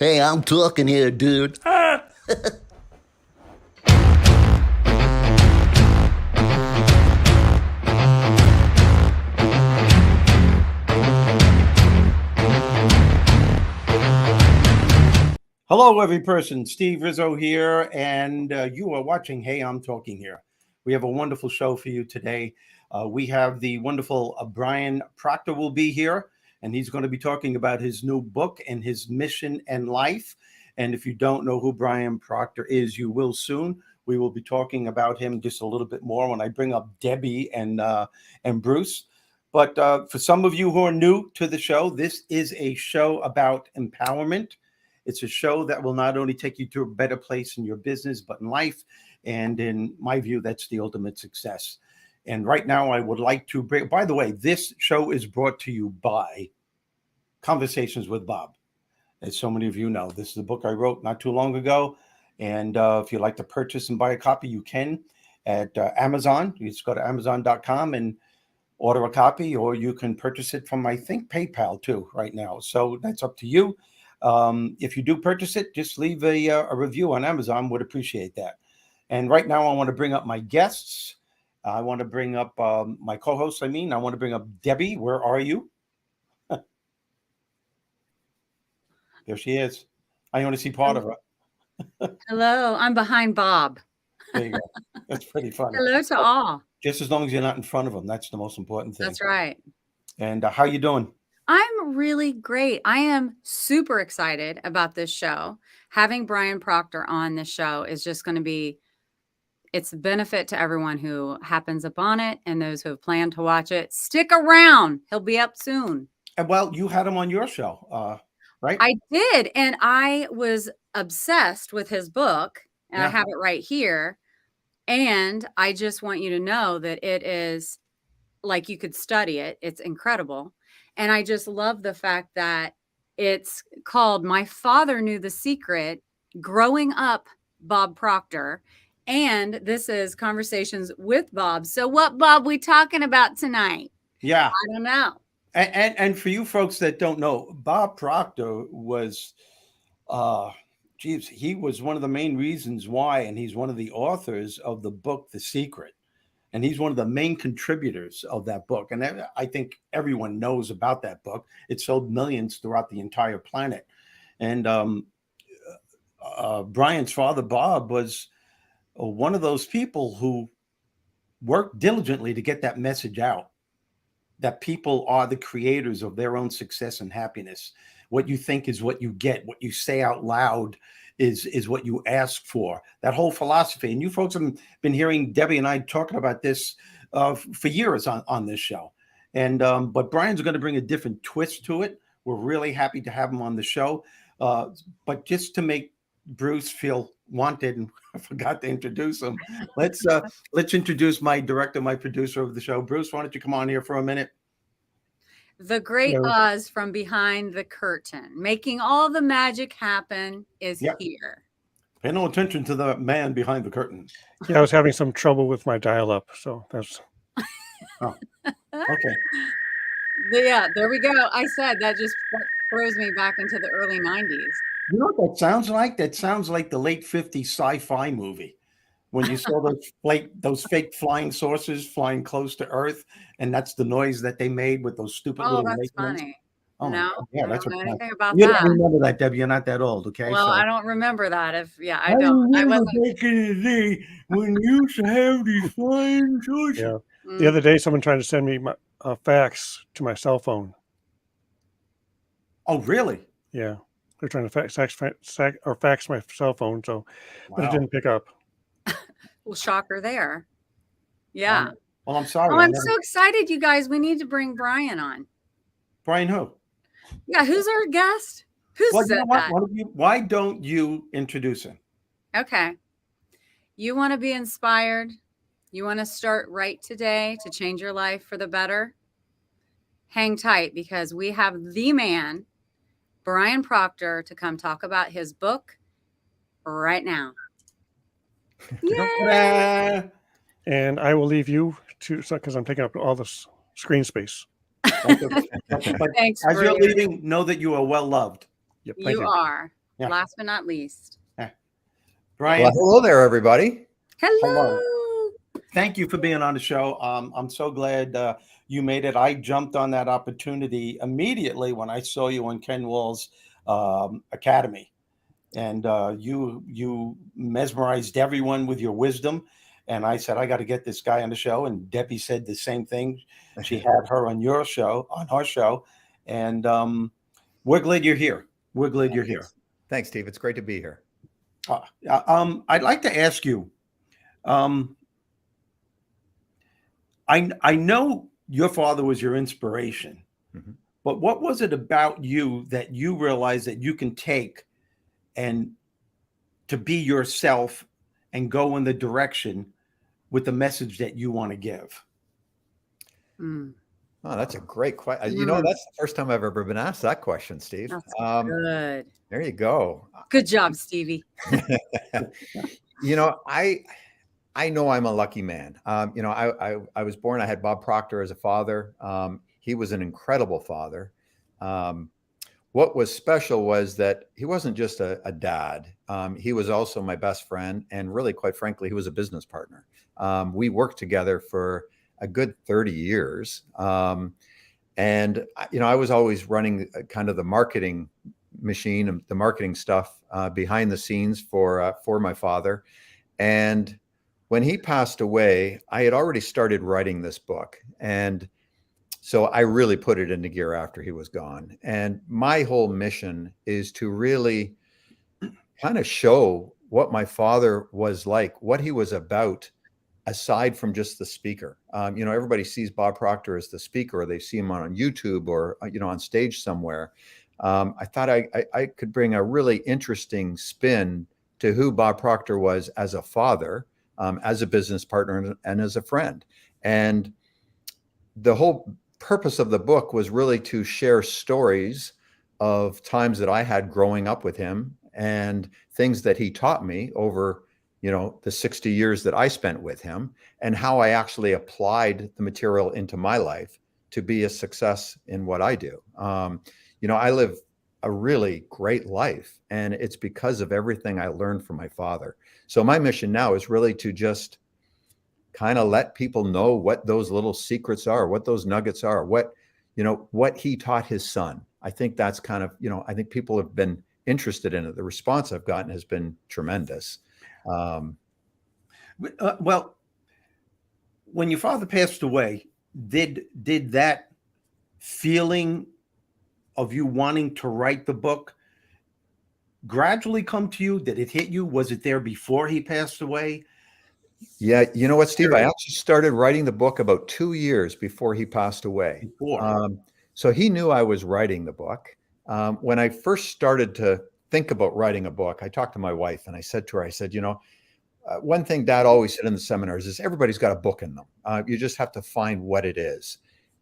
Hey, I'm talking here, dude. Hello, every person. Steve Rizzo here, and you are watching Hey, I'm Talking Here. We have a wonderful show for you today. We have the wonderful Brian Proctor will be here, and he's going to be talking about his new book and his mission and life. And if you don't know who Brian Proctor is, you will soon. We will be talking about him just a little bit more when I bring up Debbie and Bruce. But for some of you who are new to the show, this is a show about empowerment. It's a show that will not only take you to a better place in your business, but in life. And in my view, that's the ultimate success. And right now, I would like to bring, by the way, this show is brought to you by Conversations with Bob. As so many of you know, this is a book I wrote not too long ago. And if you'd like to purchase and buy a copy, you can at Amazon. You just go to Amazon.com and order a copy, or you can purchase it from, I think, PayPal too right now. So that's up to you. If you do purchase it, just leave a review on Amazon. Would appreciate that. And right now, I want to bring up my guests. I want to bring up my co-hosts. I want to bring up Debbie. Where are you? There she is. I only see part of her. Hello, I'm behind Bob. There you go. That's pretty funny. Hello to all. Just as long as you're not in front of them, that's the most important thing. That's right. And how you doing? I'm really great. I am super excited about this show. Having Brian Proctor on this show is just going to be, it's a benefit to everyone who happens upon it and those who have planned to watch it. Stick around. He'll be up soon. Well, you had him on your show, right? I did. And I was obsessed with his book. And I have it right here. And I just want you to know that it is like you could study it. It's incredible. And I just love the fact that it's called My Father Knew the Secret, Growing Up Bob Proctor. And this is Conversations with Bob. So what, Bob, we talking about tonight? Yeah. I don't know. And for you folks that don't know, Bob Proctor was, he was one of the main reasons why, and he's one of the authors of the book, The Secret. And he's one of the main contributors of that book. And I think everyone knows about that book. It sold millions throughout the entire planet. And Brian's father, Bob, was one of those people who worked diligently to get that message out, that people are the creators of their own success and happiness. What you think is what you get. What you say out loud is what you ask for. That whole philosophy. And you folks have been hearing Debbie and I talking about this for years on this show. And but Brian's going to bring a different twist to it. We're really happy to have him on the show. But just to make Bruce feel wanted, and I forgot to introduce him, let's introduce my director, my producer of the show. Bruce, why don't you come on here for a minute? The great Oz from behind the curtain, making all the magic happen, is here. Pay no attention to the man behind the curtain. Yeah, I was having some trouble with my dial-up, so that's. Oh, okay. Yeah, there we go. I said that just throws me back into the early 90s. You know what that sounds like? That sounds like the late 50s sci-fi movie. When you saw those fake flying saucers flying close to Earth, and that's the noise that they made with those stupid little. Oh, that's funny. Oh, no, yeah, that's I don't know anything about that. You don't remember that, Debbie? You're not that old, okay? Well, I don't remember that. I don't. I remember back in the day when you used to have these flying saucers. Yeah. The other day, someone tried to send me a fax to my cell phone. Oh, really? Yeah, they're trying to fax my cell phone, so but it didn't pick up. Well, shocker there. Yeah. Well, I'm sorry. Oh, I'm so excited, you guys. We need to bring Brian on. Brian who? Yeah, who's our guest? Who's that? Why don't you introduce him? Okay. You want to be inspired? You want to start right today to change your life for the better? Hang tight, because we have the man, Brian Proctor, to come talk about his book right now. Yay! And I will leave you to, because I'm taking up all this screen space. But Thanks, as you're leaving, know that you are well loved. Yep, you are. Yeah. last but not least. Yeah. Brian. Well, hello there, everybody. Hello. Thank you for being on the show. I'm so glad you made it. I jumped on that opportunity immediately when I saw you on Ken Wall's Academy, and you mesmerized everyone with your wisdom. And I said, I got to get this guy on the show. And Debbie said the same thing. She had her on your show, on our show, and we're glad you're here. We're glad you're here. Thanks, Steve. It's great to be here. I'd like to ask you. I know your father was your inspiration, but what was it about you that you realized that you can take and to be yourself and go in the direction with the message that you want to give? Mm. Oh, that's a great question. You know, that's the first time I've ever been asked that question, Steve. That's good. There you go. Good job, Stevie. You know, I know I'm a lucky man. You know, I was born, I had Bob Proctor as a father. He was an incredible father. What was special was that he wasn't just a dad. He was also my best friend. And really, quite frankly, he was a business partner. We worked together for a good 30 years. And, you know, I was always running kind of the marketing machine and the marketing stuff behind the scenes for my father. And when he passed away, I had already started writing this book. And so I really put it into gear after he was gone. And my whole mission is to really kind of show what my father was like, what he was about, aside from just the speaker. You know, everybody sees Bob Proctor as the speaker, or they see him on YouTube or, you know, on stage somewhere. I thought I could bring a really interesting spin to who Bob Proctor was as a father, as a business partner, and as a friend. And the whole purpose of the book was really to share stories of times that I had growing up with him and things that he taught me over, you know, the 60 years that I spent with him, and how I actually applied the material into my life to be a success in what I do. You know, I live a really great life, and it's because of everything I learned from my father. So my mission now is really to just kind of let people know what those little secrets are, what those nuggets are, what, you know, what he taught his son. I think that's kind of, you know, I think people have been interested in it. The response I've gotten has been tremendous. Well, when your father passed away, did that feeling of you wanting to write the book gradually come to you? Did it hit you? Was it there before he passed away? Yeah, you know what, Steve? I actually started writing the book about 2 years before he passed away. So he knew I was writing the book. When I first started to think about writing a book, I talked to my wife and I said to her, I said, you know, one thing Dad always said in the seminars is everybody's got a book in them. You just have to find what it is.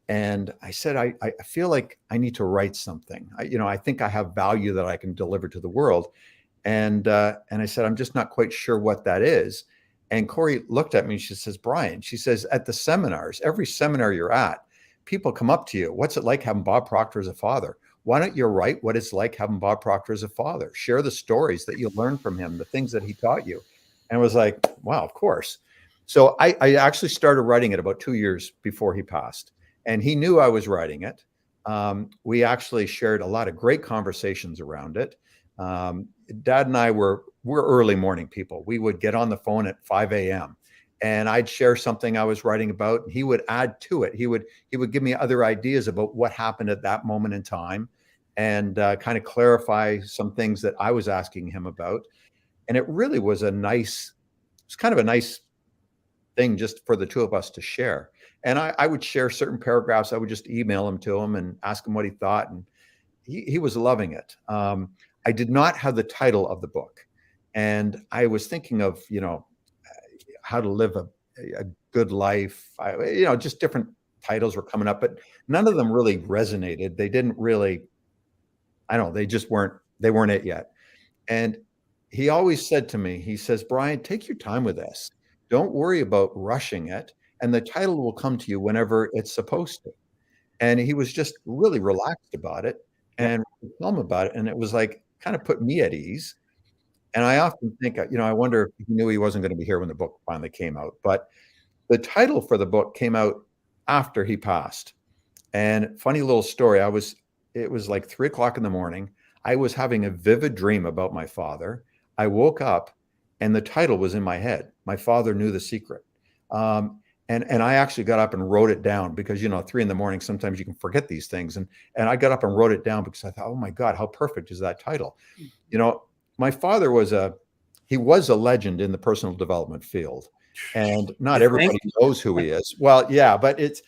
And I said, I feel like I need to write something. You know, I think I have value that I can deliver to the world. And I said, I'm just not quite sure what that is. And Corey looked at me and she says, Brian, she says, at the seminars, every seminar you're at, people come up to you. What's it like having Bob Proctor as a father? Why don't you write what it's like having Bob Proctor as a father? Share the stories that you learned from him, the things that he taught you. And I was like, wow, of course. So I actually started writing it about 2 years before he passed. And he knew I was writing it. We actually shared a lot of great conversations around it. Dad and I we're early morning people. We would get on the phone at 5 a.m. and I'd share something I was writing about. He would add to it. He would give me other ideas about what happened at that moment in time, and kind of clarify some things that I was asking him about. And it really was kind of a nice thing just for the two of us to share. And I would share certain paragraphs. I would just email them to him and ask him what he thought. And he was loving it. I did not have the title of the book. And I was thinking of, you know, how to live a good life. You know, just different titles were coming up, but none of them really resonated. They didn't really, I don't know, they weren't it yet. And he always said to me, he says, Brian, take your time with this. Don't worry about rushing it. And the title will come to you whenever it's supposed to. And he was just really relaxed about it and tell him about it. And it was like kind of put me at ease. And I often think, I wonder if he knew he wasn't going to be here when the book finally came out. But the title for the book came out after he passed. And funny little story, it was like 3 o'clock in the morning. I was having a vivid dream about my father. I woke up and the title was in my head. My father knew the secret. And I actually got up and wrote it down because, 3 in the morning, sometimes you can forget these things. And I got up and wrote it down because I thought, oh my God, how perfect is that title? My father was a legend in the personal development field. And not everybody knows who he is. Well, yeah, but it's,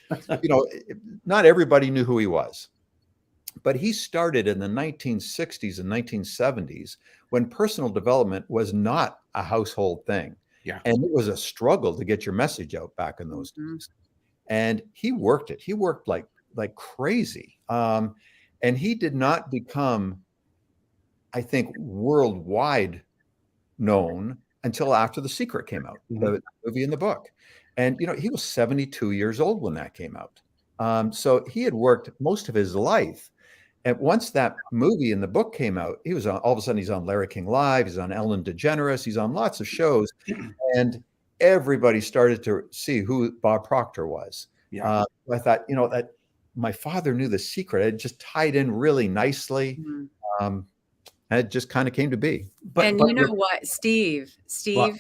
not everybody knew who he was. But he started in the 1960s and 1970s when personal development was not a household thing. Yeah. And it was a struggle to get your message out back in those days. And he worked it. He worked like crazy. And he did not become, I think, worldwide known until after The Secret came out, the movie and the book. And, he was 72 years old when that came out. So he had worked most of his life. And once that movie and the book came out, he was on, all of a sudden he's on Larry King Live, he's on Ellen DeGeneres, he's on lots of shows. And everybody started to see who Bob Proctor was. Yeah. I thought, that my father knew the secret. It just tied in really nicely. And it just kind of came to be. But you know what, Steve, what?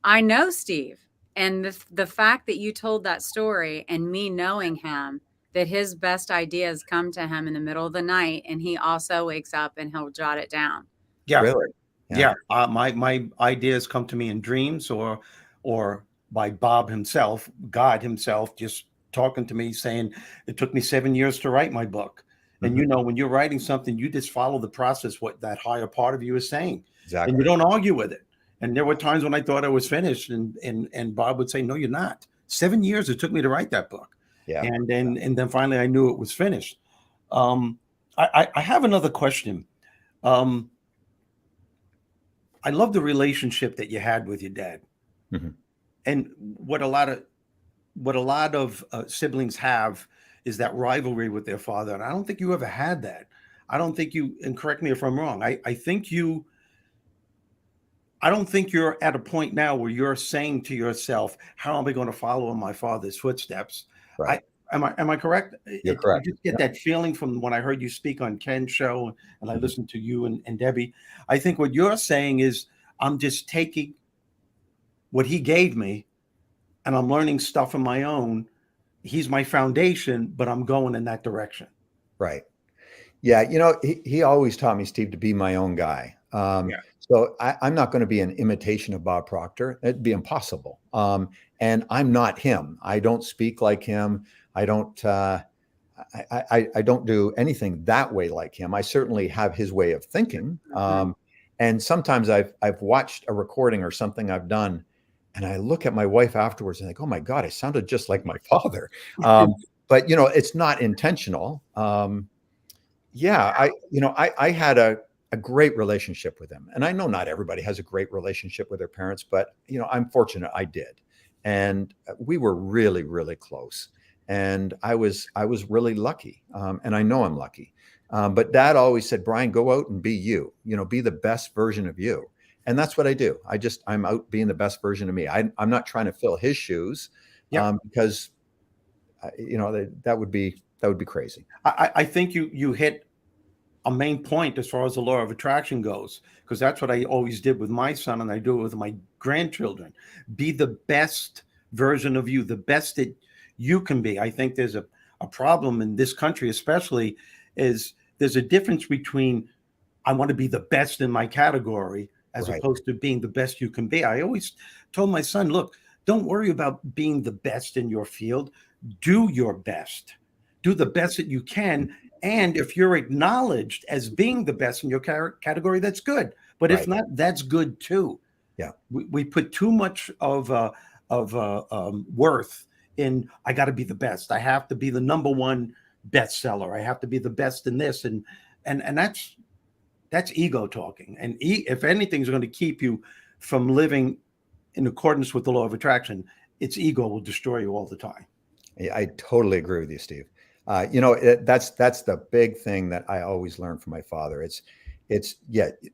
I know Steve. And the fact that you told that story and me knowing him, that his best ideas come to him in the middle of the night, and he also wakes up and he'll jot it down. Yeah. Really? Yeah. My ideas come to me in dreams or by Bob himself, God himself, just talking to me saying, it took me 7 years to write my book. And when you're writing something, you just follow the process, what that higher part of you is saying. Exactly. And you don't argue with it. And there were times when I thought I was finished and Bob would say, no, you're not. 7 years it took me to write that book. Yeah. And then finally I knew it was finished. I have another question. I love the relationship that you had with your dad. And what a lot of siblings have is that rivalry with their father. And I don't think you ever had that. I don't think you, and correct me if I'm wrong, I don't think you're at a point now where you're saying to yourself, how am I going to follow in my father's footsteps? Right. Am I correct? You're correct. I just get that feeling from when I heard you speak on Ken's show and I listened to you and Debbie. I think what you're saying is I'm just taking what he gave me and I'm learning stuff on my own. He's my foundation, but I'm going in that direction. Right. Yeah. He always taught me, Steve, to be my own guy. So I'm not going to be an imitation of Bob Proctor. It'd be impossible. And I'm not him. I don't speak like him. I don't do anything that way like him. I certainly have his way of thinking. And sometimes I've watched a recording or something I've done, and I look at my wife afterwards and think, oh my God, I sounded just like my father. But it's not intentional. I had a great relationship with him. And I know not everybody has a great relationship with their parents, but I'm fortunate I did. And we were really, really close. And I was really lucky. And I know I'm lucky. But Dad always said, Brian, go out and be you, be the best version of you. And that's what I do. I'm out being the best version of me. I'm not trying to fill his shoes because, that would be crazy. I think you hit a main point as far as the law of attraction goes, because that's what I always did with my son, and I do it with my grandchildren. Be the best version of you, the best that you can be. I think there's a problem in this country, especially, is there's a difference between I want to be the best in my category as opposed to being the best you can be. I always told my son, look, don't worry about being the best in your field. Do your best. Do the best that you can. And if you're acknowledged as being the best in your category, that's good. But if not, that's good too. Yeah, we put too much of worth in. I got to be the best. I have to be the number one bestseller. I have to be the best in this, and that's ego talking. And if anything's going to keep you from living in accordance with the law of attraction, its ego will destroy you all the time. Yeah, I totally agree with you, Steve. That's the big thing that I always learned from my father. It's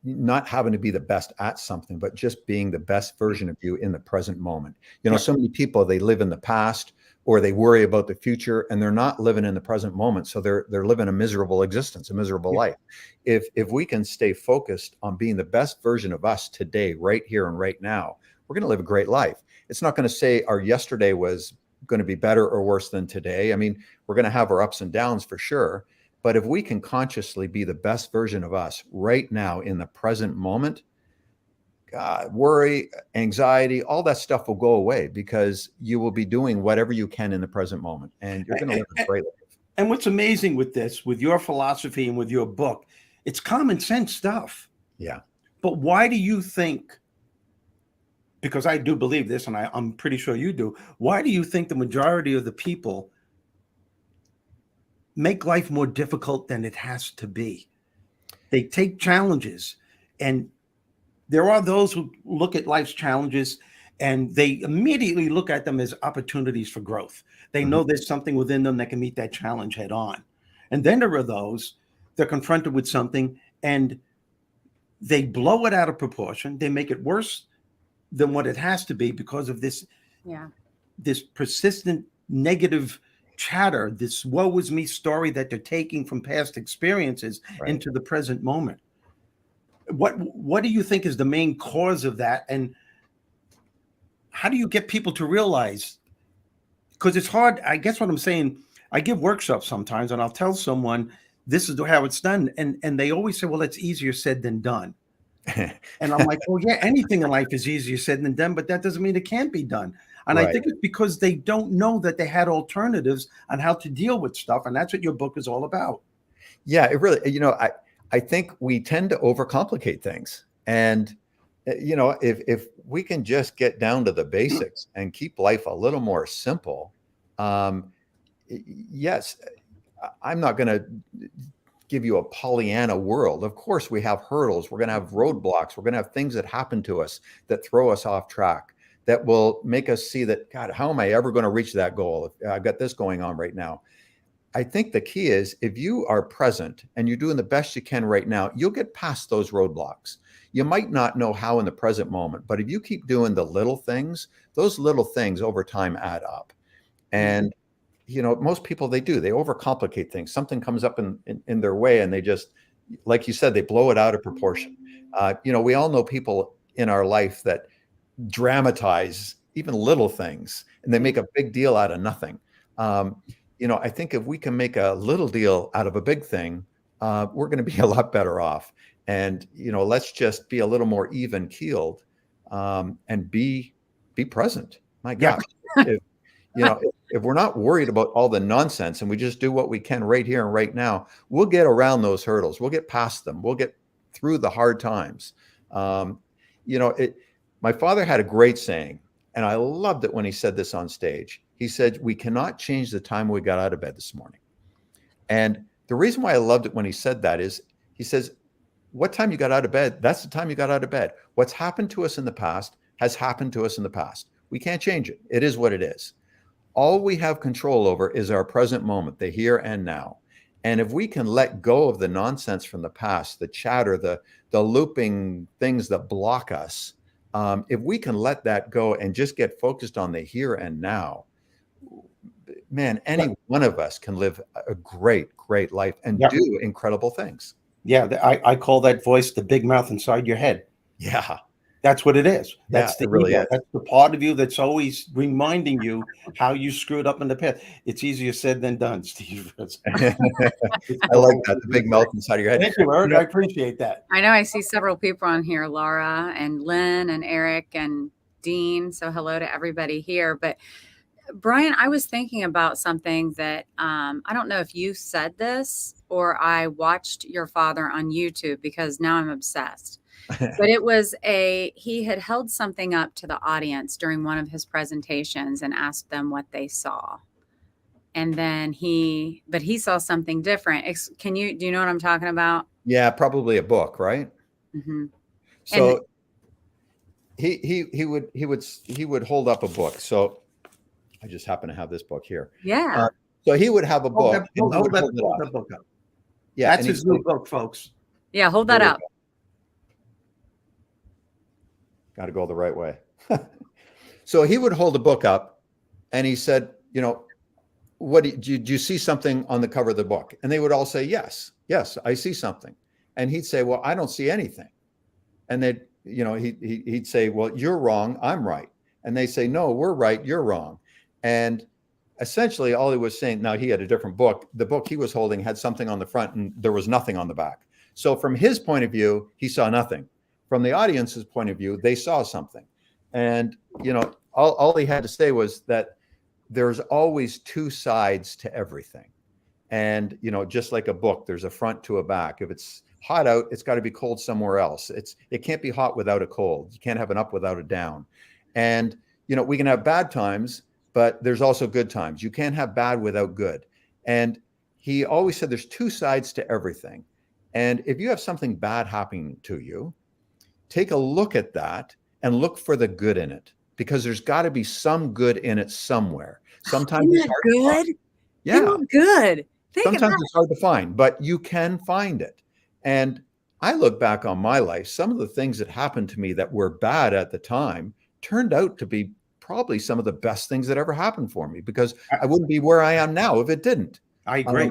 not having to be the best at something, but just being the best version of you in the present moment. You know, so many people, they live in the past or they worry about the future and they're not living in the present moment. So they're living a miserable existence, a miserable life. If we can stay focused on being the best version of us today, right here and right now, we're going to live a great life. It's not going to say our yesterday was going to be better or worse than today. I mean, we're going to have our ups and downs for sure. But if we can consciously be the best version of us right now in the present moment, worry, anxiety, all that stuff will go away because you will be doing whatever you can in the present moment and you're going to live a great life. And what's amazing with this, with your philosophy and with your book, it's common sense stuff. Yeah. But why do you think, because I do believe this and I'm pretty sure you do, why do you think the majority of the people make life more difficult than it has to be? They take challenges, and there are those who look at life's challenges and they immediately look at them as opportunities for growth. They know there's something within them that can meet that challenge head on. And then there are those, they're confronted with something and they blow it out of proportion. They make it worse than what it has to be because of this, this persistent negative chatter, this woe is me story that they're taking from past experiences into the present moment. What do you think is the main cause of that? And how do you get people to realize? Because it's hard. I guess what I'm saying, I give workshops sometimes and I'll tell someone, this is how it's done. And they always say, well, it's easier said than done. And I'm like, well, yeah, anything in life is easier said than done, but that doesn't mean it can't be done. And I think it's because they don't know that they had alternatives on how to deal with stuff. And that's what your book is all about. Yeah, it really, you know, I think we tend to overcomplicate things. And, you know, if we can just get down to the basics and keep life a little more simple, yes, I'm not going to give you a Pollyanna world. Of course, we have hurdles. We're going to have roadblocks. We're going to have things that happen to us that throw us off track, that will make us see that, God, how am I ever going to reach that goal? If I've got this going on right now. I think the key is if you are present and you're doing the best you can right now, you'll get past those roadblocks. You might not know how in the present moment, but if you keep doing the little things, those little things over time add up. And, you know, most people, they overcomplicate things. Something comes up in their way and they just, like you said, they blow it out of proportion. You know, we all know people in our life that dramatize even little things and they make a big deal out of nothing. You know, I think if we can make a little deal out of a big thing, we're going to be a lot better off. And, you know, let's just be a little more even keeled and be present. My God, if we're not worried about all the nonsense and we just do what we can right here and right now, we'll get around those hurdles. We'll get past them. We'll get through the hard times. You know, my father had a great saying, and I loved it when he said this on stage. He said, we cannot change the time we got out of bed this morning. And the reason why I loved it when he said that is he says, what time you got out of bed, that's the time you got out of bed. What's happened to us in the past has happened to us in the past. We can't change it. It is what it is. All we have control over is our present moment, the here and now. And if we can let go of the nonsense from the past, the chatter, the looping things that block us, if we can let that go and just get focused on the here and now, man, any one of us can live a great, great life and do incredible things. Yeah, I call that voice the big mouth inside your head. Yeah. That's what it is. That's it really is. That's the part of you that's always reminding you how you screwed up in the past. It's easier said than done, Steve. I like that, the big mouth inside of your head. Thank you, Eric. I appreciate that. I know I see several people on here, Laura and Lynn and Eric and Dean. So hello to everybody here. But Brian, I was thinking about something that I don't know if you said this or I watched your father on YouTube because now I'm obsessed. But it was he had held something up to the audience during one of his presentations and asked them what they saw. And then he saw something different. Do you know what I'm talking about? Yeah, probably a book, right? Mm-hmm. So he would hold up a book. So I just happen to have this book here. Yeah. So he would have a book. Hold that book up. Yeah, that's his new book, folks. Yeah, hold that up. Got to go the right way. So he would hold the book up and he said, you know, what do you see something on the cover of the book? And they would all say, yes, I see something. And he'd say, well, I don't see anything. And they'd, you know, he'd say, well, you're wrong, I'm right. And they say, no, we're right, you're wrong. And essentially all he was saying, now he had a different book. The book he was holding had something on the front and there was nothing on the back. So from his point of view, he saw nothing. From the audience's point of view, they saw something. And, you know, all he had to say was that there's always two sides to everything. And, you know, just like a book, there's a front to a back. If it's hot out, it's got to be cold somewhere else. It can't be hot without a cold. You can't have an up without a down. And, you know, we can have bad times, but there's also good times. You can't have bad without good. And he always said there's two sides to everything. And if you have something bad happening to you, take a look at that and look for the good in it, because there's got to be some good in it somewhere. Sometimes Isn't that good? Yeah. Isn't that good? Sometimes it's hard to find, but you can find it. And I look back on my life, some of the things that happened to me that were bad at the time turned out to be probably some of the best things that ever happened for me, because I wouldn't be where I am now if it didn't. I agree.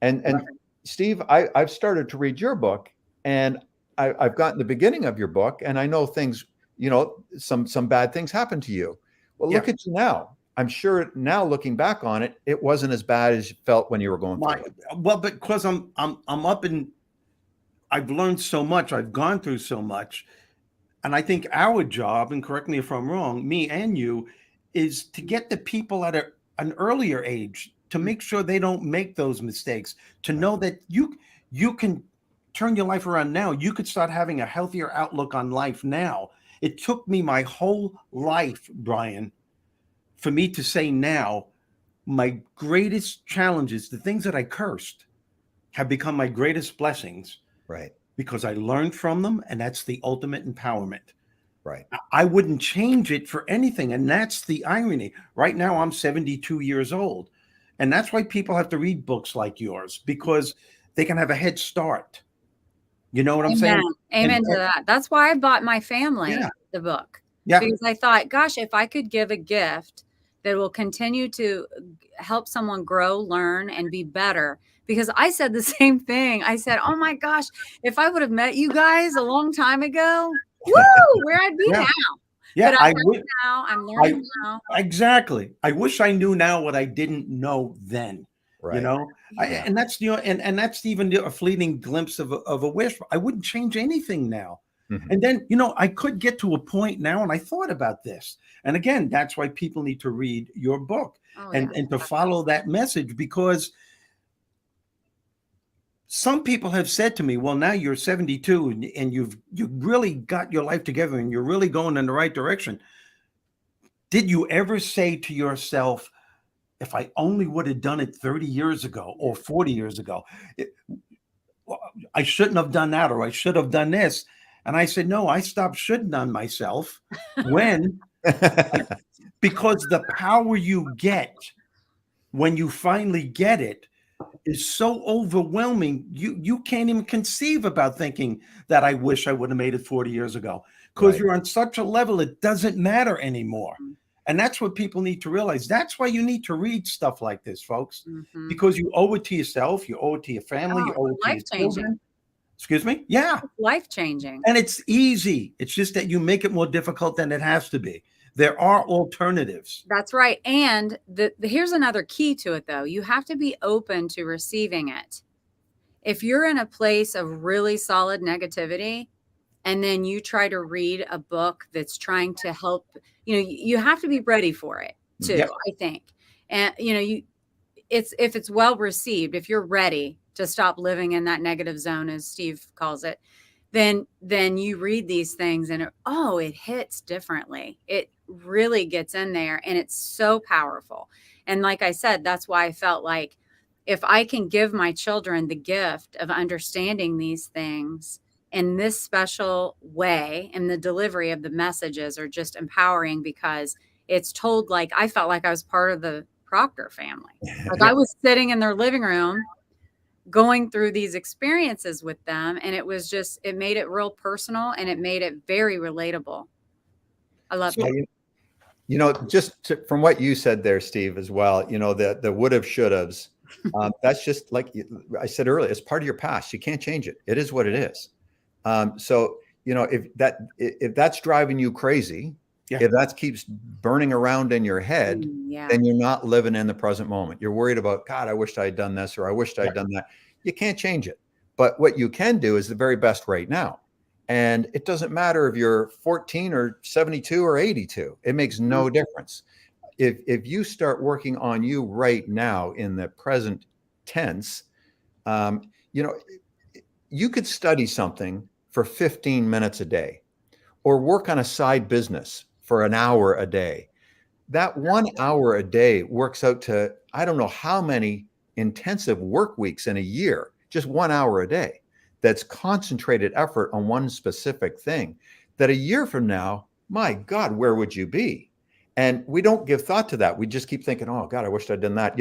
And Steve, I've started to read your book, and I've gotten the beginning of your book, and I know things, you know, some bad things happened to you. Well, look at you now. I'm sure now looking back on it, it wasn't as bad as you felt when you were going through it. Well, because I'm up and I've learned so much. I've gone through so much. And I think our job, and correct me if I'm wrong, me and you, is to get the people at an earlier age to make sure they don't make those mistakes, to know that you can turn your life around now. You could start having a healthier outlook on life now. It took me my whole life, Brian, for me to say now, my greatest challenges, the things that I cursed, have become my greatest blessings. Right. Because I learned from them, and that's the ultimate empowerment. Right. I wouldn't change it for anything. And that's the irony. Right now, I'm 72 years old. And that's why people have to read books like yours, because they can have a head start. You know what I'm saying? Amen to that. That's why I bought my family the book. Yeah. Because I thought, gosh, if I could give a gift that will continue to help someone grow, learn, and be better. Because I said the same thing. I said, oh my gosh, if I would have met you guys a long time ago, woo, where I'd be now. Yeah, but I'm learning now. Exactly. I wish I knew now what I didn't know then. Right. You know, and that's, you know, and that's even a fleeting glimpse of a wish. I wouldn't change anything now. Mm-hmm. And then, you know, I could get to a point now, and I thought about this. And again, that's why people need to read your book and to follow that message, because some people have said to me, well, now you're 72 and you've really got your life together and you're really going in the right direction. Did you ever say to yourself, if I only would have done it 30 years ago or 40 years ago, I shouldn't have done that, or I should have done this? And I said, no, I stopped shouldn't on myself when, because the power you get when you finally get it is so overwhelming. You can't even conceive about thinking that I wish I would have made it 40 years ago, because you're on such a level, it doesn't matter anymore. And that's what people need to realize. That's why you need to read stuff like this, folks, because you owe it to yourself, you owe it to your family, you owe it to your children. Excuse me? Yeah. Life-changing. And it's easy. It's just that you make it more difficult than it has to be. There are alternatives. That's right. And here's another key to it, though. You have to be open to receiving it. If you're in a place of really solid negativity, and then you try to read a book that's trying to help, you know, you have to be ready for it too, I think. And, you know, if it's well received, if you're ready to stop living in that negative zone, as Steve calls it, then you read these things and it hits differently. It really gets in there, and it's so powerful. And like I said, that's why I felt like if I can give my children the gift of understanding these things in this special way, and the delivery of the messages are just empowering, because it's told like I felt like I was part of the Proctor family. Like I was sitting in their living room going through these experiences with them. And it made it real personal, and it made it very relatable. I love it. From what you said there, Steve, as well, the would have, should haves, that's just like I said earlier, it's part of your past. You can't change it. It is what it is. So, if that's driving you crazy, if that keeps burning around in your head, then you're not living in the present moment. You're worried about, God, I wished I had done this, or I wished I'd done that. You can't change it. But what you can do is the very best right now. And it doesn't matter if you're 14 or 72 or 82. It makes no difference. If you start working on you right now in the present tense, you could study something for 15 minutes a day, or work on a side business for an hour a day. That 1 hour a day works out to, I don't know how many intensive work weeks in a year, just 1 hour a day. That's concentrated effort on one specific thing, that a year from now, my God, where would you be? And we don't give thought to that. We just keep thinking, oh God, I wished I'd done that.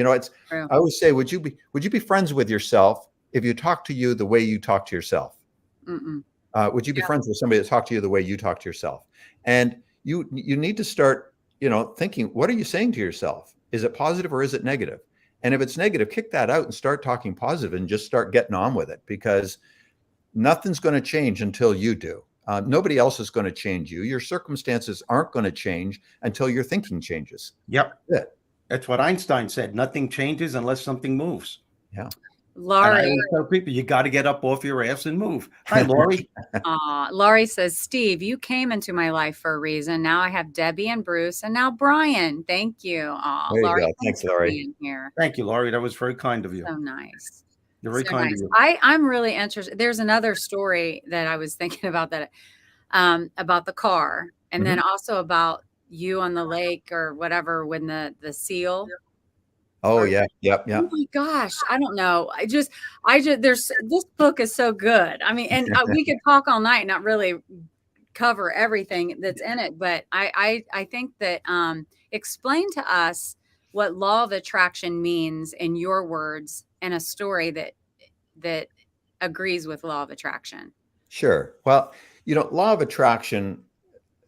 I always say, would you be friends with yourself if you talk to you the way you talk to yourself? Would you be friends with somebody that talked to you the way you talk to yourself? And you need to start, thinking, what are you saying to yourself? Is it positive or is it negative? And if it's negative, kick that out and start talking positive and just start getting on with it, because nothing's going to change until you do. Nobody else is going to change you. Your circumstances aren't going to change until your thinking changes. Yep. That's what Einstein said. Nothing changes unless something moves. Yeah. Laurie. And I tell people, you got to get up off your ass and move. Hi, Laurie. Laurie says, Steve, you came into my life for a reason. Now I have Debbie and Bruce, and now Brian. Thank you. There you Laurie, go. Thanks, Laurie. being here. Thank you, Laurie. That was very kind of you. So nice. You're very kind of you. I'm really interested. There's another story that I was thinking about about the car, and then also about you on the lake or whatever when the seal. Oh yeah. Yep. Oh my gosh. I don't know. This book is so good. I mean, and we could talk all night, not really cover everything that's in it, but I think that, explain to us what law of attraction means in your words, and a story that agrees with law of attraction. Sure. Well, law of attraction,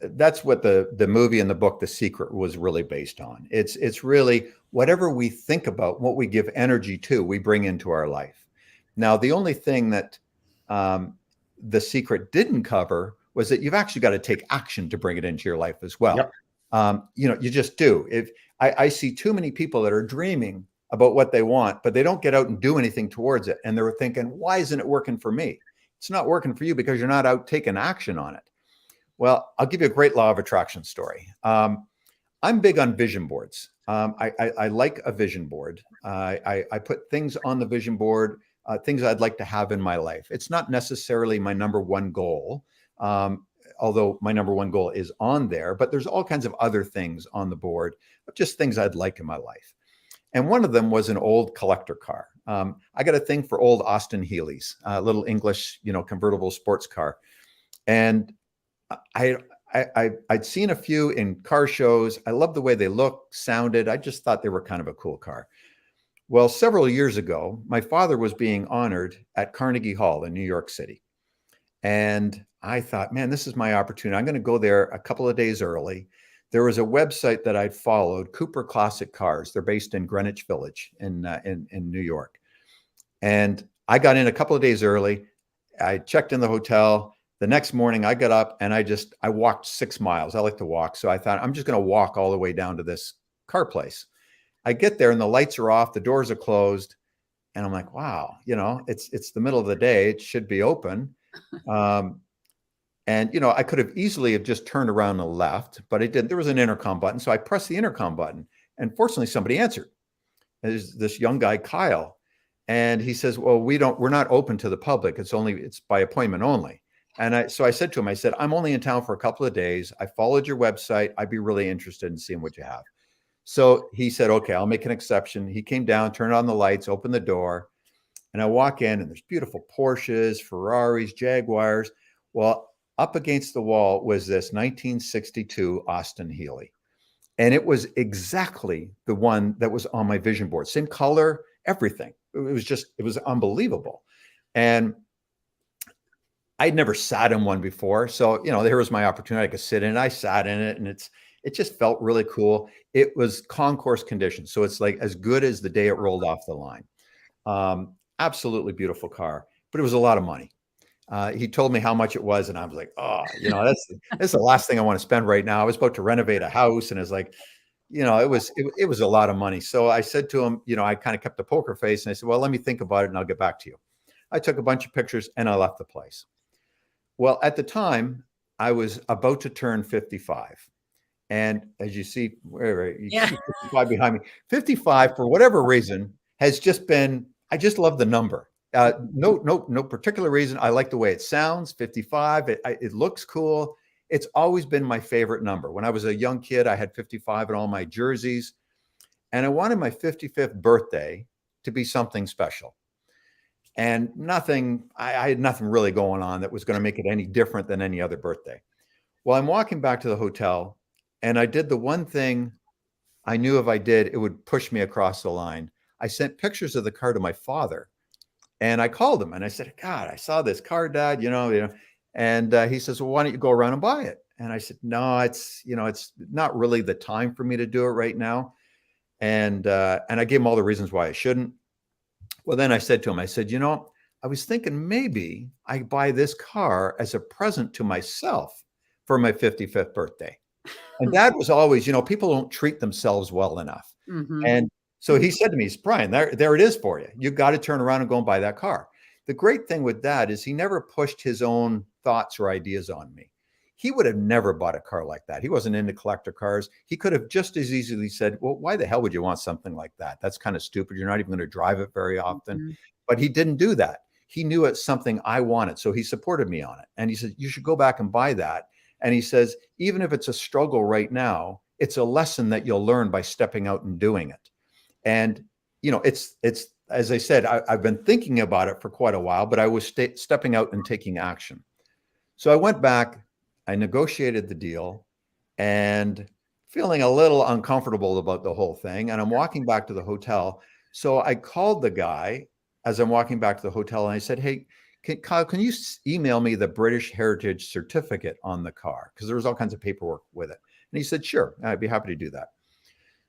that's what the movie and the book, The Secret, was really based on. It's really whatever we think about, what we give energy to, we bring into our life. Now, the only thing that The Secret didn't cover was that you've actually got to take action to bring it into your life as well. Yep. You just do. If I see too many people that are dreaming about what they want, but they don't get out and do anything towards it. And they're thinking, why isn't it working for me? It's not working for you because you're not out taking action on it. Well, I'll give you a great law of attraction story. I'm big on vision boards. I like a vision board. I put things on the vision board, things I'd like to have in my life. It's not necessarily my number one goal, although my number one goal is on there, but there's all kinds of other things on the board, just things I'd like in my life. And one of them was an old collector car. I got a thing for old Austin Healey's, little English, convertible sports car. And I'd seen a few in car shows. I loved the way they looked, sounded. I just thought they were kind of a cool car. Well, several years ago, my father was being honored at Carnegie Hall in New York City. And I thought, man, this is my opportunity. I'm going to go there a couple of days early. There was a website that I'd followed, Cooper Classic Cars. They're based in Greenwich Village in New York. And I got in a couple of days early. I checked in the hotel. The next morning I got up and I walked 6 miles. I like to walk. So I thought, I'm just going to walk all the way down to this car place. I get there and the lights are off. The doors are closed. And I'm like, wow, it's the middle of the day. It should be open. And, I could have easily have just turned around and left, but I didn't. There was an intercom button. So I pressed the intercom button and fortunately somebody answered. There's this young guy, Kyle. And he says, well, we're not open to the public. It's by appointment only. And so I said to him, I said, I'm only in town for a couple of days. I followed your website. I'd be really interested in seeing what you have. So he said, okay, I'll make an exception. He came down, turned on the lights, opened the door, and I walk in and there's beautiful Porsches, Ferraris, Jaguars. Well, up against the wall was this 1962 Austin Healey. And it was exactly the one that was on my vision board. Same color, everything. it was unbelievable. And I'd never sat in one before. So, there was my opportunity. I could sit in it. I sat in it, and it just felt really cool. It was concourse conditions. So it's like as good as the day it rolled off the line. Absolutely beautiful car, but it was a lot of money. He told me how much it was, and I was like, oh, that's the last thing I want to spend right now. I was about to renovate a house, and it's like, it was a lot of money. So I said to him, I kind of kept a poker face, and I said, well, let me think about it and I'll get back to you. I took a bunch of pictures and I left the place. Well, at the time, I was about to turn 55. And as you see, you see 55 behind me, 55, for whatever reason, has just been, I just love the number. No particular reason. I like the way it sounds, 55. It looks cool. It's always been my favorite number. When I was a young kid, I had 55 in all my jerseys. And I wanted my 55th birthday to be something special. And I had nothing really going on that was going to make it any different than any other birthday. Well, I'm walking back to the hotel, and I did the one thing I knew if I did, it would push me across the line. I sent pictures of the car to my father, and I called him and I said, God, I saw this car, Dad, and he says, well, why don't you go around and buy it? And I said, no, it's not really the time for me to do it right now. And I gave him all the reasons why I shouldn't. Well, then I said to him, I said, I was thinking maybe I buy this car as a present to myself for my 55th birthday. And Dad was always, people don't treat themselves well enough. Mm-hmm. And so he said to me, Brian, there it is for you. You've got to turn around and go and buy that car. The great thing with Dad is he never pushed his own thoughts or ideas on me. He would have never bought a car like that. He wasn't into collector cars. He could have just as easily said, well, why the hell would you want something like that? That's kind of stupid. You're not even going to drive it very often. Mm-hmm. But he didn't do that. He knew it's something I wanted. So he supported me on it. And he said, you should go back and buy that. And he says, even if it's a struggle right now, it's a lesson that you'll learn by stepping out and doing it. And, it's as I said, I've been thinking about it for quite a while, but I was stepping out and taking action. So I went back, I negotiated the deal, and feeling a little uncomfortable about the whole thing. And I'm walking back to the hotel. So I called the guy as I'm walking back to the hotel, and I said, hey, Kyle, can you email me the British Heritage certificate on the car? Because there was all kinds of paperwork with it. And he said, sure, I'd be happy to do that.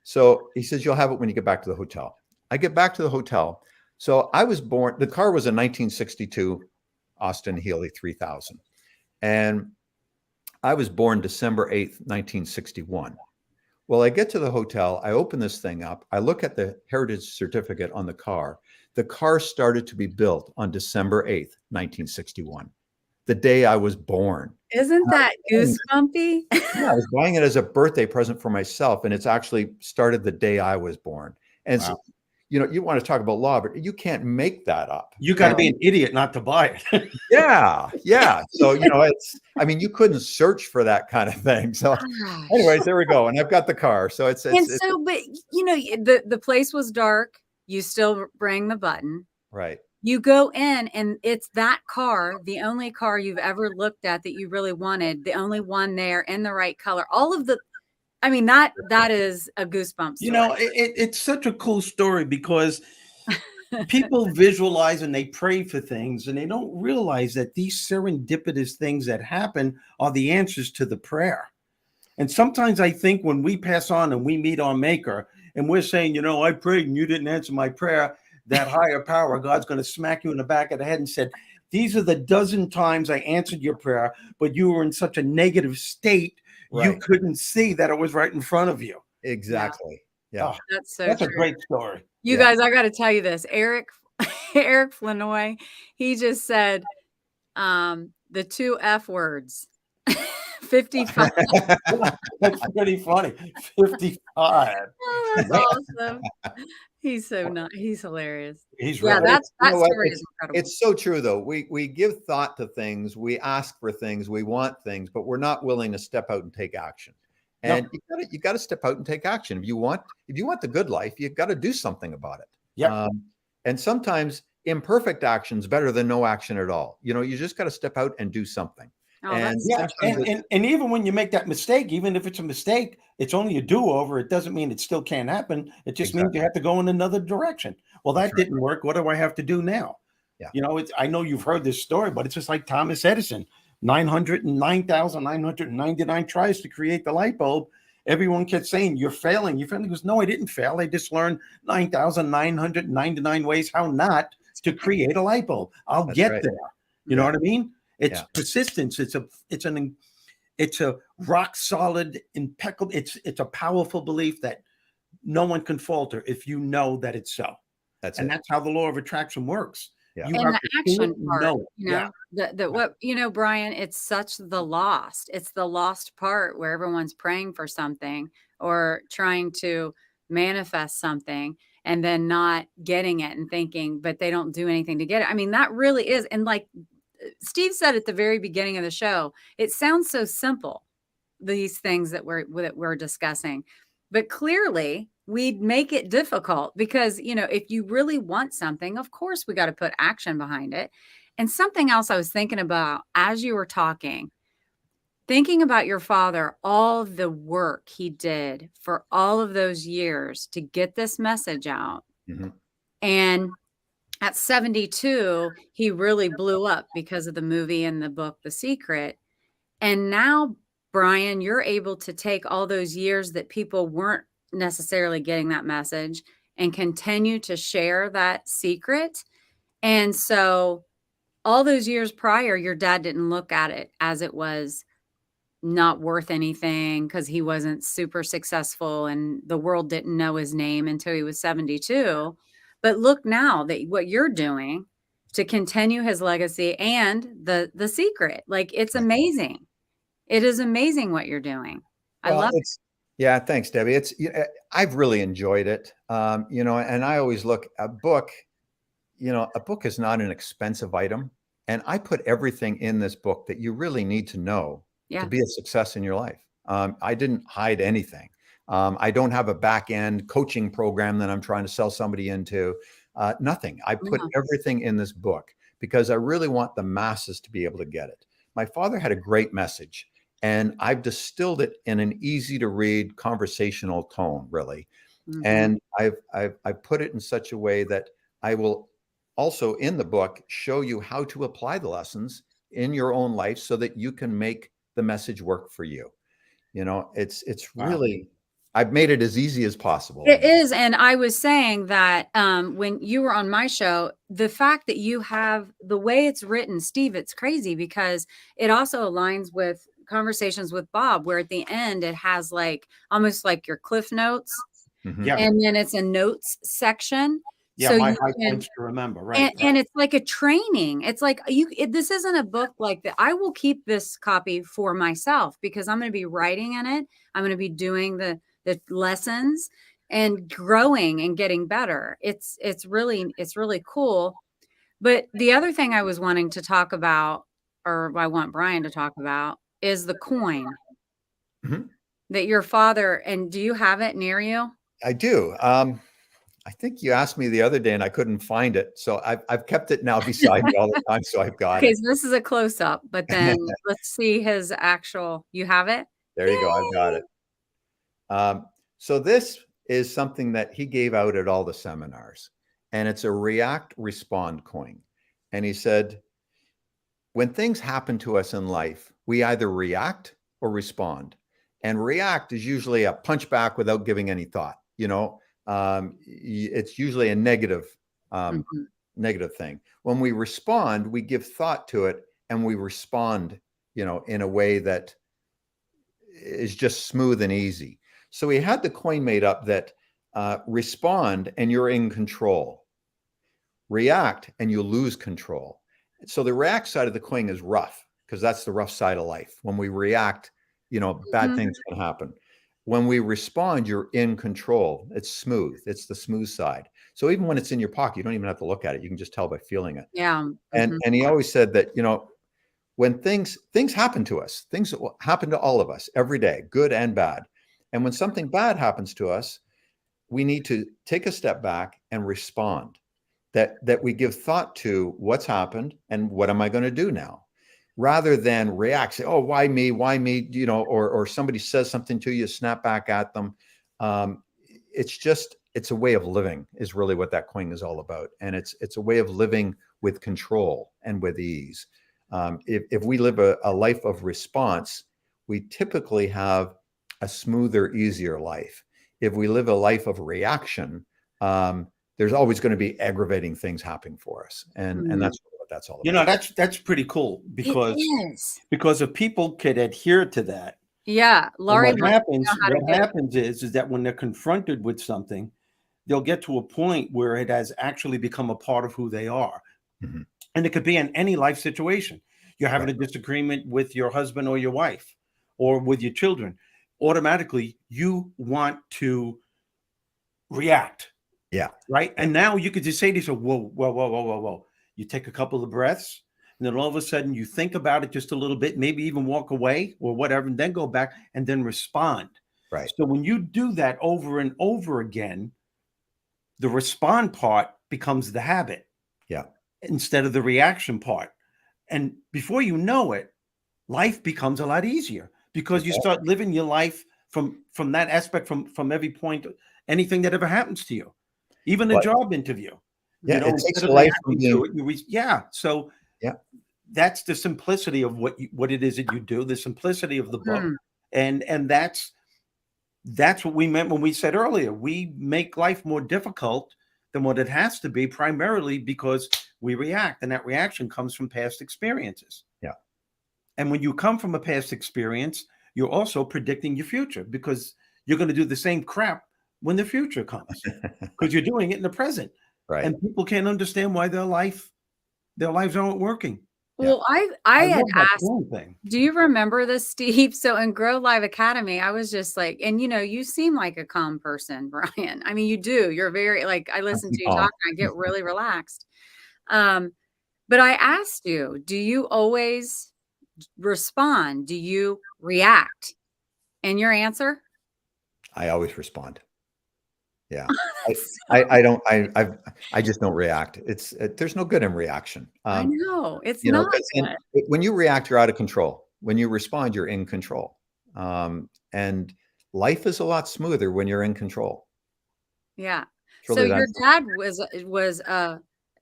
So he says, you'll have it when you get back to the hotel. I get back to the hotel. So I was born, the car was a 1962 Austin Healey 3000. And I was born December 8th, 1961. Well, I get to the hotel, I open this thing up, I look at the heritage certificate on the car. The car started to be built on December 8th, 1961, the day I was born. Isn't that goosebumpy? Yeah, I was buying it as a birthday present for myself, and it's actually started the day I was born. And wow. So, you want to talk about law, but you can't make that up. You got to be an idiot not to buy it. Yeah. So, you couldn't search for that kind of thing. So anyways, there we go. And I've got the car. So but the place was dark. You still rang the button. Right. You go in and it's that car, the only car you've ever looked at that you really wanted, the only one there in the right color. All of the, that is a goosebump story. It's such a cool story because people visualize and they pray for things and they don't realize that these serendipitous things that happen are the answers to the prayer. And sometimes I think when we pass on and we meet our maker and we're saying, I prayed and you didn't answer my prayer, that higher power, God's going to smack you in the back of the head and said, these are the dozen times I answered your prayer, but you were in such a negative state, right. You couldn't see that it was right in front of you. Exactly. Yeah. That's a great story. You guys, I got to tell you this. Eric Flinoy, he just said the two F words. 55. That's pretty funny. 55. Oh, that's awesome. He's he's hilarious. He's really, that story is incredible. It's so true though. We give thought to things, we ask for things, we want things, but we're not willing to step out and take action. And you got to step out and take action. If you want the good life, you've got to do something about it. Yeah. And sometimes imperfect action is better than no action at all. You just got to step out and do something. Oh, And that's Yeah, so sometimes true. and even when you make that mistake, even if it's a mistake, it's only a do-over. It doesn't mean it still can't happen. It just means you exactly, have to go in another direction. Well, that's that right. didn't work. What do I have to do now? Yeah, It's I know you've heard this story, but it's just like Thomas Edison, 909,999 tries to create the light bulb. Everyone kept saying, "You're failing. You're failing." He goes, "No, I didn't fail. I just learned 9,999 ways how not to create a light bulb. I'll that's get right. there." You know Yeah, what I mean? It's yeah, persistence. It's a rock solid, impeccable. It's a powerful belief that no one can falter if you know that it's so. that's And it. that's how the law of attraction works. Yeah, You And have the to feel action it and part, know it. Yeah. the what, Brian, it's such the lost. It's the lost part where everyone's praying for something or trying to manifest something and then not getting it and thinking, but they don't do anything to get it. I mean, that really is. And like Steve said at the very beginning of the show, it sounds so simple, these things that we're discussing, but clearly we'd make it difficult because if you really want something, of course we got to put action behind it. And something else I was thinking about as you were talking, thinking about your father, all the work he did for all of those years to get this message out. hmm And at 72 he really blew up because of the movie and the book The Secret. And now, Brian, you're able to take all those years that people weren't necessarily getting that message and continue to share that secret. And so, all those years prior, your dad didn't look at it as it was not worth anything because he wasn't super successful and the world didn't know his name until he was 72. But look now that what you're doing to continue his legacy and the secret, like it's amazing. It is amazing what you're doing. I Well, love it. it's yeah. Thanks, Debbie. I've really enjoyed it. And I always look a book. A book is not an expensive item, and I put everything in this book that you really need to know to Yeah. be a success in your life. I didn't hide anything. I don't have a back end coaching program that I'm trying to sell somebody into. Nothing. I put Yeah. everything in this book because I really want the masses to be able to get it. My father had a great message, and I've distilled it in an easy to read conversational tone, really. Mhm. And I've put it in such a way that I will also in the book show you how to apply the lessons in your own life so that you can make the message work for you. It's Wow. really I've made it as easy as possible in It the book. is, and I was saying that, when you were on my show, the fact that you have the way it's written, Steve, it's crazy because it also aligns with conversations with Bob, where at the end it has like almost like your cliff notes, Mhm. Yeah. and then it's a notes section. Yeah. So My you high can points to remember. Right. and it's like a training. It's like this isn't a book like that. I will keep this copy for myself because I'm going to be writing in it. I'm going to be doing the lessons and growing and getting better. It's really cool. But the other thing I was wanting to talk about, or I want Brian to talk about, is the coin Mhm. that your father, and do you have it near you? I do. I think you asked me the other day and I couldn't find it. So I've kept it now beside me all the time. So I've got Okay, it. so this is a close up, but then let's see his actual. You have it? There you go. I've got Yay! it. So this is something that he gave out at all the seminars, and it's a react respond coin. And he said, when things happen to us in life, we either react or respond. And react is usually a punch back without giving any thought. It's usually a um, Mhm. negative thing. When we respond, we give thought to it and we respond, in a way that is just smooth and easy. So we had the coin made up that respond and you're in control, react and you lose control. So the react side of the coin is rough because that's the rough side of life. When we react, bad Mhm. things can happen. When we respond, you're in control. It's smooth. It's the smooth side. So even when it's in your pocket, you don't even have to look at it. You can just tell by feeling it. Yeah. And Mhm. and he always said that, when things happen to us, things happen to all of us every day, good and bad. And when something bad happens to us, we need to take a step back and respond. That we give thought to what's happened and what am I going to do now? rather than react, say, oh, why me, you know, or somebody says something to you, snap back at them. It's a way of living is really what that coin is all about. And it's a way of living with control and with ease. If we live a life of response, we typically have a smoother, easier life. If we live a life of reaction, there's always going to be aggravating things happening for us. And that's what that's all about. You know, that's pretty cool because if people could adhere to that. Yeah. Laurie, what happens is that when they're confronted with something, they'll get to a point where it has actually become a part of who they are. Mm-hmm. And it could be in any life situation. You're having a disagreement with your husband or your wife or with your children. Automatically, you want to react. Yeah. Right. And now you could just say to yourself, whoa. You take a couple of breaths, and then all of a sudden you think about it just a little bit, maybe even walk away or whatever, and then go back and then respond. Right. So when you do that over and over again, the respond part becomes the habit. Yeah. Instead of the reaction part. And before you know it, life becomes a lot easier because you start living your life from that aspect, from every point, anything that ever happens to you, even a job interview. Yeah, you know, it takes life from being. So that's the simplicity of what it is that you do, the simplicity of the book. And that's what we meant when we said earlier, we make life more difficult than what it has to be, primarily because we react, and that reaction comes from past experiences. Yeah. And when you come from a past experience, you're also predicting your future because you're going to do the same crap when the future comes because you're doing it in the present. Right. And people can't understand why their lives aren't working. Well, I had asked, do you remember this, Steve? So in Grow Live Academy, I was just like, and you know, you seem like a calm person, Brian. I mean, you do. You're very, like, I listen to you talk and I get really relaxed. But I asked you, do you always respond? Do you react? And your answer? I always respond. Yeah. I just don't react. There's no good in reaction. I know it's not good. When you react, you're out of control. When you respond, you're in control. And life is a lot smoother when you're in control. Yeah. Really, so your dad was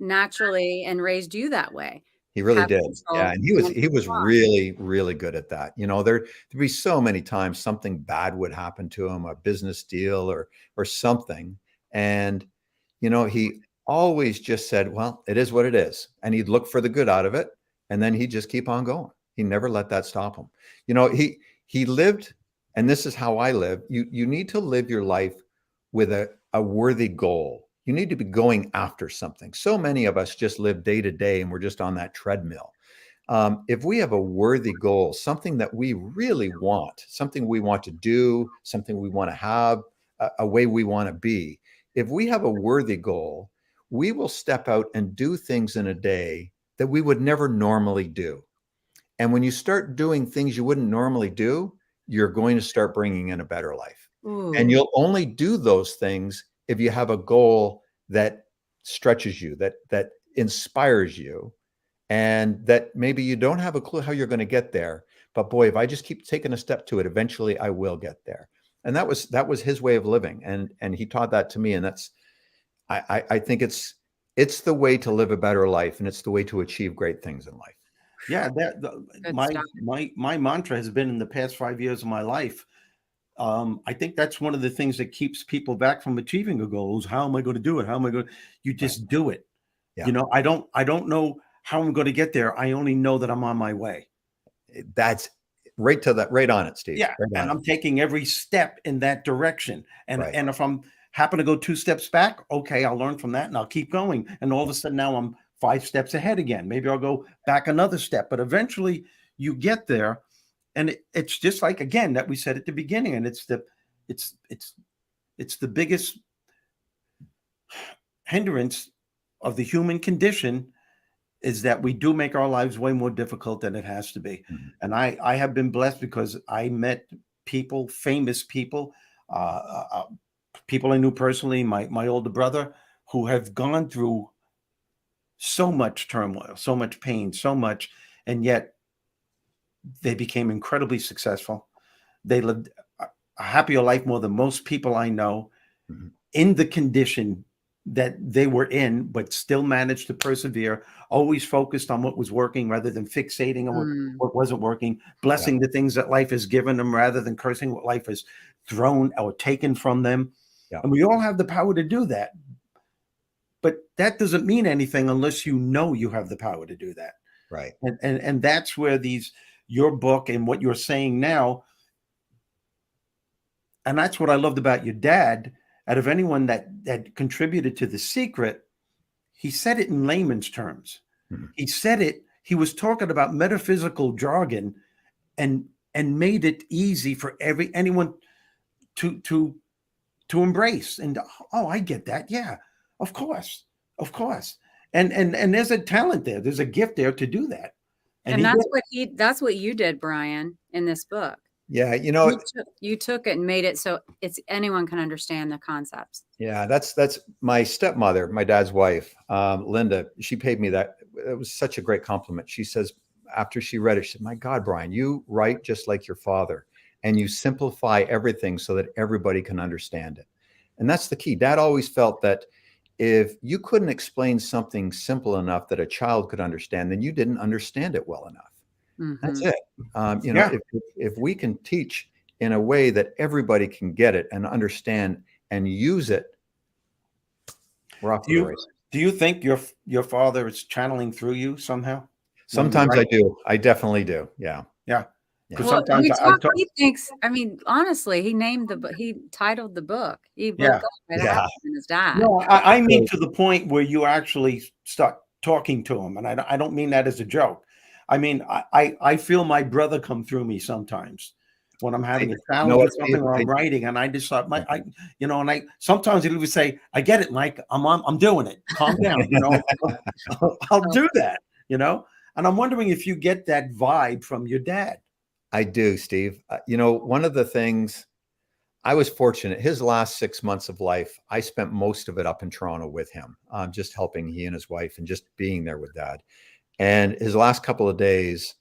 naturally and raised you that way. He really did. Yeah. And he was really, really good at that. You know, there'd be so many times something bad would happen to him, a business deal or something. And, you know, he always just said, well, it is what it is. And he'd look for the good out of it. And then he'd just keep on going. He never let that stop him. You know, he lived, and this is how I live. You need to live your life with a worthy goal. You need to be going after something. So many of us just live day to day and we're just on that treadmill. If we have a worthy goal, something that we really want, something we want to do, something we want to have, a way we want to be, if we have a worthy goal, we will step out and do things in a day that we would never normally do. And when you start doing things you wouldn't normally do, you're going to start bringing in a better life. Ooh. And you'll only do those things if you have a goal that stretches you, that inspires you, and that maybe you don't have a clue how you're going to get there. But boy, if I just keep taking a step to it, eventually I will get there. And that was his way of living. And he taught that to me. And I think it's the way to live a better life, and it's the way to achieve great things in life. Yeah, my mantra has been in the past 5 years of my life. I think that's one of the things that keeps people back from achieving a goal is how am I going to do it? How am I going? You just do it. Yeah. You know, I don't know how I'm going to get there. I only know that I'm on my way. That's right on it, Steve. Yeah, and I'm taking every step in that direction. And and if I'm happen to go 2 steps back, okay, I'll learn from that and I'll keep going. And all of a sudden now I'm 5 steps ahead again. Maybe I'll go back another step, but eventually you get there. And it's just like, again, that we said at the beginning, and it's the biggest hindrance of the human condition is that we do make our lives way more difficult than it has to be. Mm-hmm. And I have been blessed because I met people, famous people, people I knew personally, my older brother, who have gone through so much turmoil, so much pain, so much, and yet They became incredibly successful. They lived a happier life more than most people I know, in the condition that they were in, but still managed to persevere, always focused on what was working rather than fixating on what wasn't working, blessing the things that life has given them rather than cursing what life has thrown or taken from them. And we all have the power to do that. But that doesn't mean anything unless you know you have the power to do that. Right. And that's where your book and what you're saying now, and that's what I loved about your dad. Out of anyone that contributed to The Secret, he said it in layman's terms. He said it, he was talking about metaphysical jargon and made it easy for anyone to embrace. And I get that. Yeah, of course. And there's a talent there. There's a gift there to do that. And that's what you did, Brian, in this book. Yeah, you took it and made it so anyone can understand the concepts. Yeah, that's my stepmother, my dad's wife, Linda. She paid me that. It was such a great compliment. She says, after she read it, she said, "My God, Brian, you write just like your father, and you simplify everything so that everybody can understand it." And that's the key. Dad always felt that if you couldn't explain something simple enough that a child could understand, then you didn't understand it well enough. That's it. If we can teach in a way that everybody can get it and understand and use it, we're off to the races. Do you think your father is channeling through you somehow? Sometimes I do. I definitely do. Yeah. Well, sometimes he thinks. I mean, honestly, he titled the book. He wrote that in his dad. No, I mean to the point where you actually start talking to him, and I don't mean that as a joke. I mean, I feel my brother come through me sometimes when I'm having a challenge or something, or I'm writing, and I just thought, sometimes he would say, "I get it, Mike. I'm doing it. Calm down. I'll do that. And I'm wondering if you get that vibe from your dad. I do, Steve. One of the things, I was fortunate. His last 6 months of life, I spent most of it up in Toronto with him, just helping he and his wife and just being there with Dad. And his last couple of days,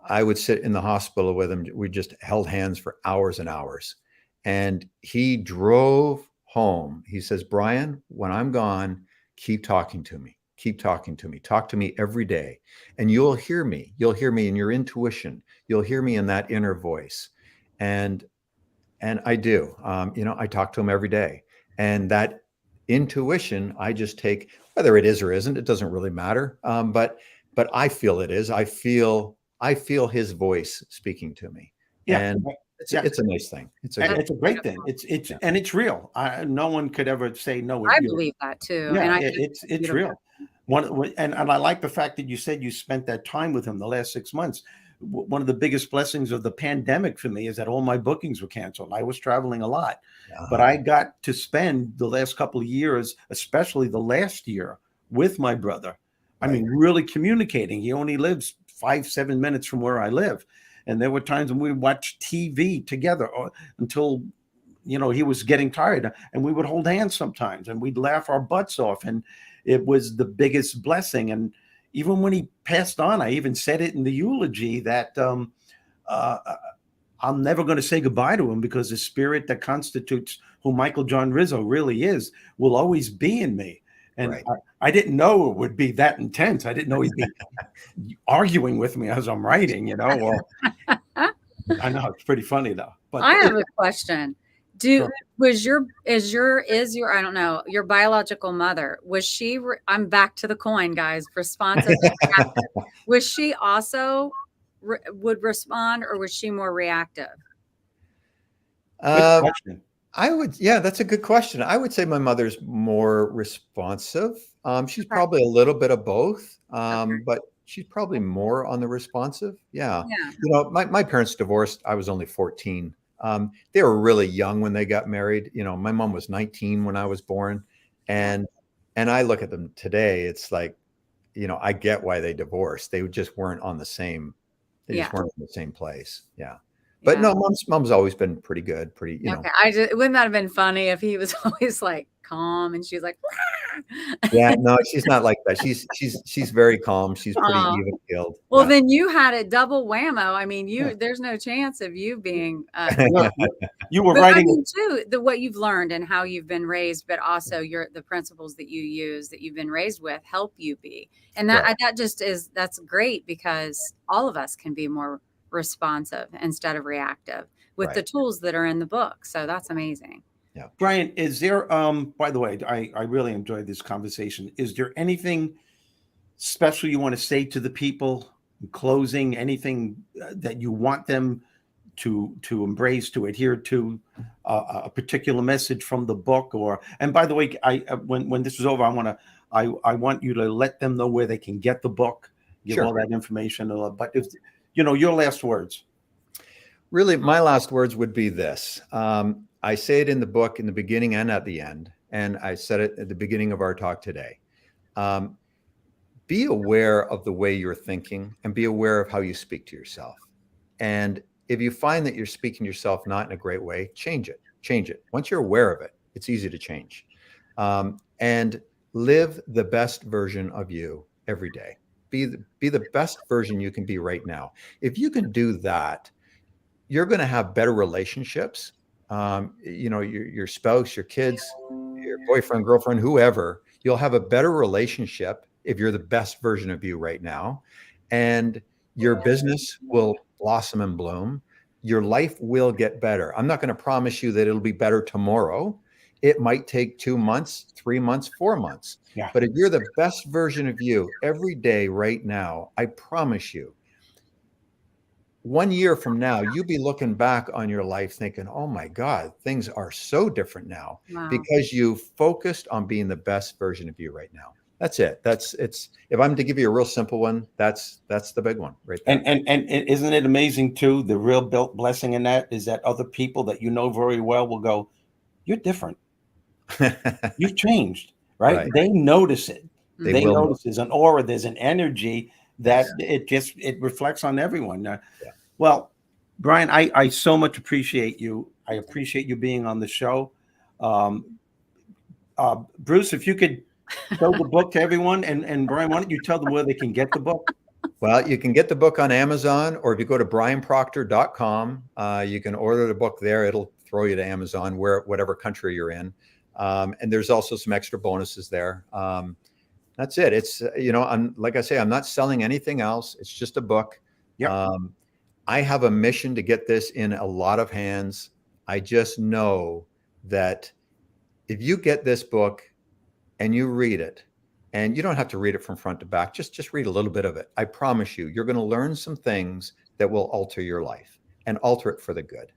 I would sit in the hospital with him. We just held hands for hours and hours. And he drove home. He says, "Brian, when I'm gone, keep talking to me. Keep talking to me. Talk to me every day. And you'll hear me. You'll hear me in your intuition. You'll hear me in that inner voice." And I do. I talk to him every day. And that intuition, I just take, whether it is or isn't, it doesn't really matter. But I feel it is. I feel his voice speaking to me. Yeah. And it's a nice thing. It's a great thing. And it's real. No one could ever say no. I believe that too. Yeah, and it's real. And I like the fact that you said you spent that time with him the last 6 months. One of the biggest blessings of the pandemic for me is that all my bookings were canceled. I was traveling a lot, but I got to spend the last couple of years, especially the last year, with my brother. I mean, really communicating. He only lives 5-7 minutes from where I live. And there were times when we watched TV together until, he was getting tired, and we would hold hands sometimes and we'd laugh our butts off. And it was the biggest blessing. And even when he passed on, I even said it in the eulogy that I'm never going to say goodbye to him, because the spirit that constitutes who Michael John Rizzo really is will always be in me. And I didn't know it would be that intense. I didn't know he'd be arguing with me as I'm writing, Or, I know it's pretty funny though. But I have a question. Was your I don't know, your biological mother, was she? I'm back to the coin, guys. Responsive. Was she also would respond, or was she more reactive? Good question. That's a good question. I would say my mother's more responsive. She's probably a little bit of both, but she's probably more on the responsive. Yeah. My parents divorced. I was only 14. They were really young when they got married. My mom was 19 when I was born. And I look at them today, it's like, I get why they divorced. They just weren't on the same, just weren't in the same place. Yeah. But no, mom's always been pretty good, Okay. Wouldn't that have been funny if he was always like calm and she's like, Yeah, no, she's not like that. She's very calm. She's pretty even keeled. Well, Yeah. then you had it double whammo. I mean, there's no chance of you being you were but writing. I mean, too, what you've learned and how you've been raised, but also the principles that you use that you've been raised with help you be. And that's great, because all of us can be more responsive instead of reactive with the tools that are in the book. So that's amazing. Yeah. Brian, is there, by the way, I really enjoyed this conversation. Is there anything special you want to say to the people in closing? Anything that you want them to embrace, to adhere to, a particular message from the book? And by the way, when this is over, I want you to let them know where they can get the book, give all that information. But if your last words. Really, my last words would be this. I say it in the book in the beginning and at the end, and I said it at the beginning of our talk today. Be aware of the way you're thinking, and be aware of how you speak to yourself. And if you find that you're speaking to yourself not in a great way, change it. Change it. Once you're aware of it, it's easy to change. And live the best version of you every day. Be the best version you can be right now. If you can do that, you're going to have better relationships. Your spouse, your kids, your boyfriend, girlfriend, whoever, you'll have a better relationship if you're the best version of you right now. And your business will blossom and bloom. Your life will get better. I'm not going to promise you that it'll be better tomorrow. It might take 2 months, 3 months, 4 months. Yeah. But if you're the best version of you every day right now, I promise you, 1 year from now, you'll be looking back on your life thinking, oh my God, things are so different now. Wow. Because you focused on being the best version of you right now. That's it. If I'm to give you a real simple one, that's the big one right there. And isn't it amazing too? The real blessing in that is that other people that you know very well will go, you're different. You've changed, right? They notice it. They notice there's an aura, there's an energy that it reflects on everyone. Well, Brian, I so much appreciate you. I appreciate you being on the show. Bruce, if you could show the book to everyone, and Brian, why don't you tell them where they can get the book? Well, you can get the book on Amazon, or if you go to brianproctor.com, you can order the book there. It'll throw you to Amazon, whatever country you're in. And there's also some extra bonuses there. That's it. It's, like I say, I'm not selling anything else. It's just a book. Yep. I have a mission to get this in a lot of hands. I just know that if you get this book and you read it, and you don't have to read it from front to back, just read a little bit of it. I promise you, you're going to learn some things that will alter your life and alter it for the good.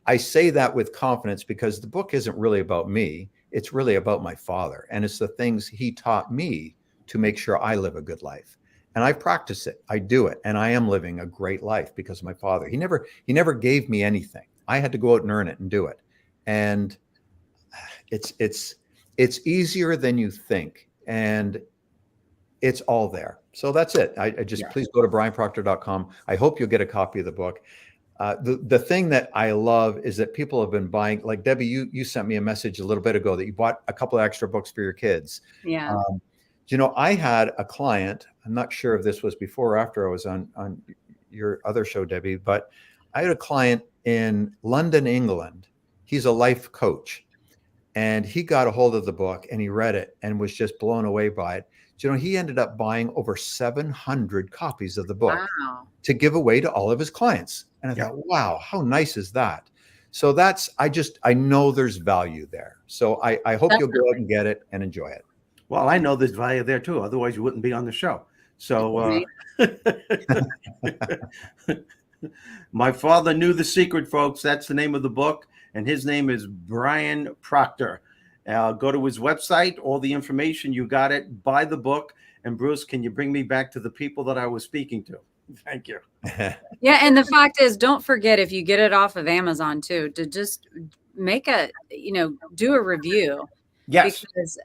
I say that with confidence because the book isn't really about me. It's really about my father. And it's the things he taught me to make sure I live a good life. And I practice it. I do it. And I am living a great life because of my father. He never gave me anything. I had to go out and earn it and do it. And it's easier than you think. And it's all there. So that's it. Please go to brianproctor.com. I hope you'll get a copy of the book. The thing that I love is that people have been buying, like Debbie, you sent me a message a little bit ago that you bought a couple of extra books for your kids. Yeah. I had a client, I'm not sure if this was before or after I was on your other show, Debbie, but I had a client in London, England. He's a life coach. And he got a hold of the book and he read it and was just blown away by it. He ended up buying over 700 copies of the book to give away to all of his clients. And I thought, wow, how nice is that? So I know there's value there. So I hope you'll go out and get it and enjoy it. Well, I know there's value there too. Otherwise you wouldn't be on the show. So My Father Knew the Secret, folks. That's the name of the book. And his name is Brian Proctor. Go to his website, all the information, you got it. Buy the book. And Bruce, can you bring me back to the people that I was speaking to? Thank you. Yeah, and the fact is, don't forget, if you get it off of Amazon too, to just make do a review. Yes. Because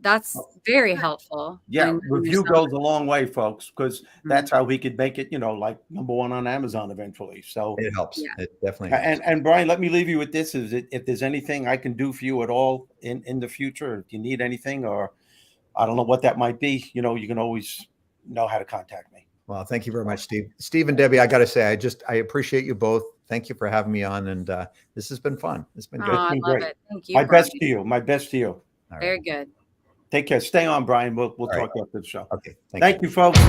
that's very helpful. Yeah, in review yourself. goes a long way, folks, because that's how we could make it, like #1 on Amazon eventually. So It helps. Yeah. It definitely helps. and Brian, let me leave you with this: if there's anything I can do for you at all in the future, if you need anything, or I don't know what that might be, you can always know how to contact me. Well, thank you very much, Steve. Steve and Debbie, I got to say, I appreciate you both. Thank you for having me on, and this has been fun. It's been Oh, good. I been love great. it. Thank you. My Brian. best to you. My best to you. All right. Very good. Take care. Stay on, Brian. We'll All right. talk after the show. Okay. Thank you, folks.